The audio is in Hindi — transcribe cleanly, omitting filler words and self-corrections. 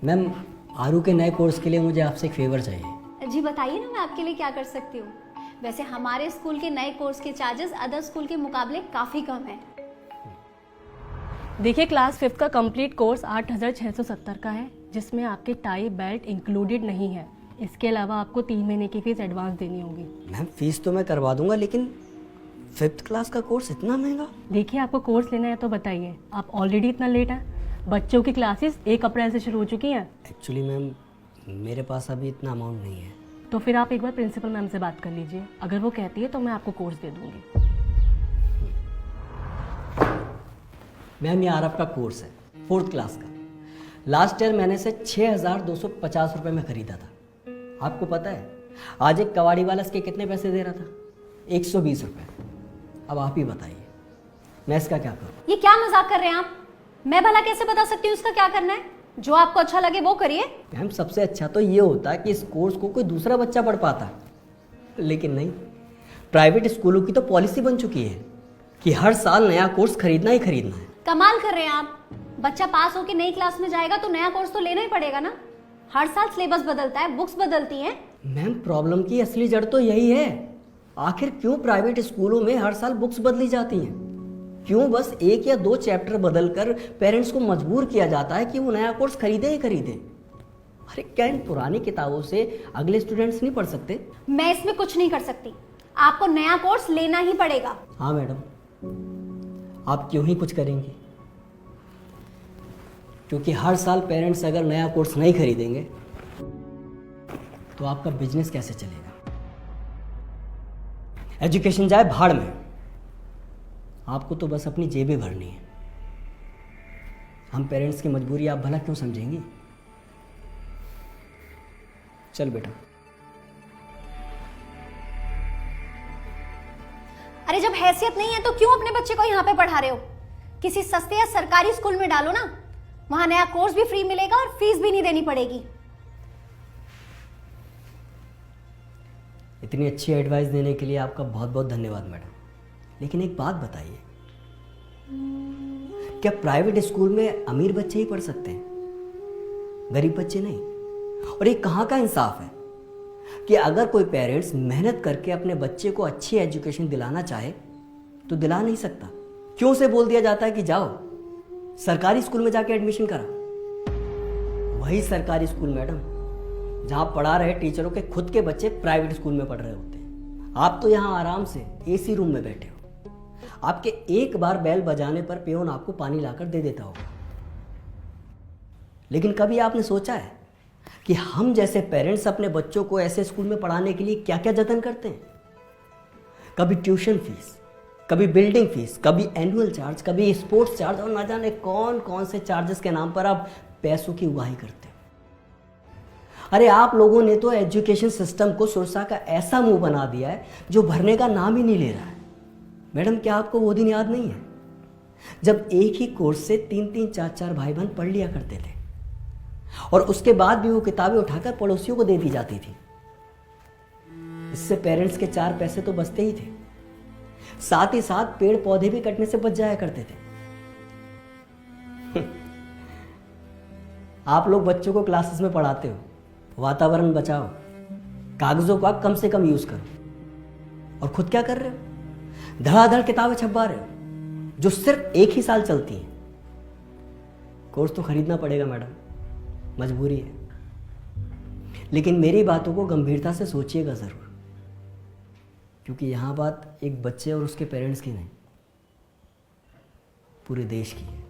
मैम, आरू के नए कोर्स के लिए मुझे आपसे एक फेवर चाहिए। जी बताइए ना, मैं आपके लिए क्या कर सकती हूँ। वैसे हमारे स्कूल के नए कोर्स के चार्जेस अदर स्कूल के मुकाबले काफ़ी कम है। देखिए, क्लास 5 का कंप्लीट कोर्स 8,670 का है, जिसमें आपके टाई बेल्ट इंक्लूडेड नहीं है। इसके अलावा आपको 3 महीने की फीस एडवांस देनी होगी। मैम, फीस तो मैं करवा दूंगा, लेकिन 5th क्लास का कोर्स इतना महंगा? देखिए, आपको कोर्स लेना है तो बताइए। आप ऑलरेडी इतना लेट हैं। बच्चों की क्लासेस 1 अप्रैल से शुरू हो चुकी हैं। एक्चुअली मैम, मेरे पास अभी इतना अमाउंट नहीं है। तो फिर आप एक बार प्रिंसिपल मैम से बात कर लीजिए। अगर वो कहती है तो मैं आपको कोर्स दे दूंगी। मैम, ये आरब का कोर्स है 4th क्लास का। लास्ट ईयर मैंने इसे 6,250 रुपये में खरीदा था। आपको पता है आज एक कबाड़ी वाला इसके कितने पैसे दे रहा था? 120 रुपये। अब आप ही बताइए, मैं इसका क्या करूँ? ये क्या मजाक कर रहे हैं आप? मैं भला कैसे बता सकती हूँ इसका क्या करना है? जो आपको अच्छा लगे वो करिए। मैम, सबसे अच्छा तो ये होता है कि इस कोर्स को कोई दूसरा बच्चा पढ़ पाता, लेकिन नहीं। प्राइवेट स्कूलों की तो पॉलिसी बन चुकी है कि हर साल नया कोर्स खरीदना ही खरीदना है। कमाल कर रहे हैं आप। बच्चा पास होकर नई क्लास में जाएगा तो नया कोर्स तो लेना ही पड़ेगा ना। हर साल सिलेबस बदलता है, बुक्स बदलती हैं। मैम, प्रॉब्लम की असली जड़ तो यही है। आखिर क्यों प्राइवेट स्कूलों में हर साल बुक्स बदली जाती हैं? क्यों बस 1 या 2 चैप्टर बदलकर पेरेंट्स को मजबूर किया जाता है कि वो नया कोर्स खरीदे ही खरीदे? अरे क्या इन पुरानी किताबों से अगले स्टूडेंट्स नहीं पढ़ सकते? मैं इसमें कुछ नहीं कर सकती। आपको नया कोर्स लेना ही पड़ेगा। हाँ मैडम, आप क्यों ही कुछ करेंगी? क्योंकि हर साल पेरेंट्स अगर नया कोर्स नहीं खरीदेंगे तो आपका बिजनेस कैसे चलेगा? एजुकेशन जाए भाड़ में, आपको तो बस अपनी जेबें भरनी है। हम पेरेंट्स की मजबूरी आप भला क्यों समझेंगी? चल बेटा। अरे जब हैसियत नहीं है तो क्यों अपने बच्चे को यहाँ पे पढ़ा रहे हो? किसी सस्ते या सरकारी स्कूल में डालो ना, वहां नया कोर्स भी फ्री मिलेगा और फीस भी नहीं देनी पड़ेगी। इतनी अच्छी एडवाइस देने के लिए आपका बहुत बहुत धन्यवाद मैडम। लेकिन एक बात बताइए, क्या प्राइवेट स्कूल में अमीर बच्चे ही पढ़ सकते हैं, गरीब बच्चे नहीं? और ये कहाँ का इंसाफ है कि अगर कोई पेरेंट्स मेहनत करके अपने बच्चे को अच्छी एजुकेशन दिलाना चाहे तो दिला नहीं सकता? क्यों से बोल दिया जाता है कि जाओ सरकारी स्कूल में जाके एडमिशन करा? वही सरकारी स्कूल मैडम जहां पढ़ा रहे टीचरों के खुद के बच्चे प्राइवेट स्कूल में पढ़ रहे होते हैं। आप तो यहां आराम से एसी रूम में बैठे हो। आपके एक बार बेल बजाने पर पियोन आपको पानी लाकर दे देता होगा। लेकिन कभी आपने सोचा है कि हम जैसे पेरेंट्स अपने बच्चों को ऐसे स्कूल में पढ़ाने के लिए क्या क्या जतन करते हैं? कभी ट्यूशन फीस, कभी बिल्डिंग फीस, कभी एनुअल चार्ज, कभी स्पोर्ट्स चार्ज, और ना जाने कौन कौन से चार्जेस के नाम पर आप पैसों की उगाही करते हो। अरे आप लोगों ने तो एजुकेशन सिस्टम को सुरसा का ऐसा मुंह बना दिया है जो भरने का नाम ही नहीं ले रहा है। मैडम, क्या आपको वो दिन याद नहीं है जब एक ही कोर्स से 3-3, 4-4 भाई बहन पढ़ लिया करते थे और उसके बाद भी वो किताबें उठाकर पड़ोसियों को दे दी जाती थी? इससे पेरेंट्स के 4 पैसे तो बचते ही थे, साथ ही साथ पेड़ पौधे भी कटने से बच जाया करते थे। आप लोग बच्चों को क्लासेस में पढ़ाते हो वातावरण बचाओ, कागजों का कम से कम यूज करो, और खुद क्या कर रहे हो? धड़ाधड़ किताबें छपवा रहे हो जो सिर्फ 1 ही साल चलती हैं। कोर्स तो खरीदना पड़ेगा मैडम, मजबूरी है। लेकिन मेरी बातों को गंभीरता से सोचिएगा जरूर, क्योंकि यहां बात एक बच्चे और उसके पेरेंट्स की नहीं, पूरे देश की है।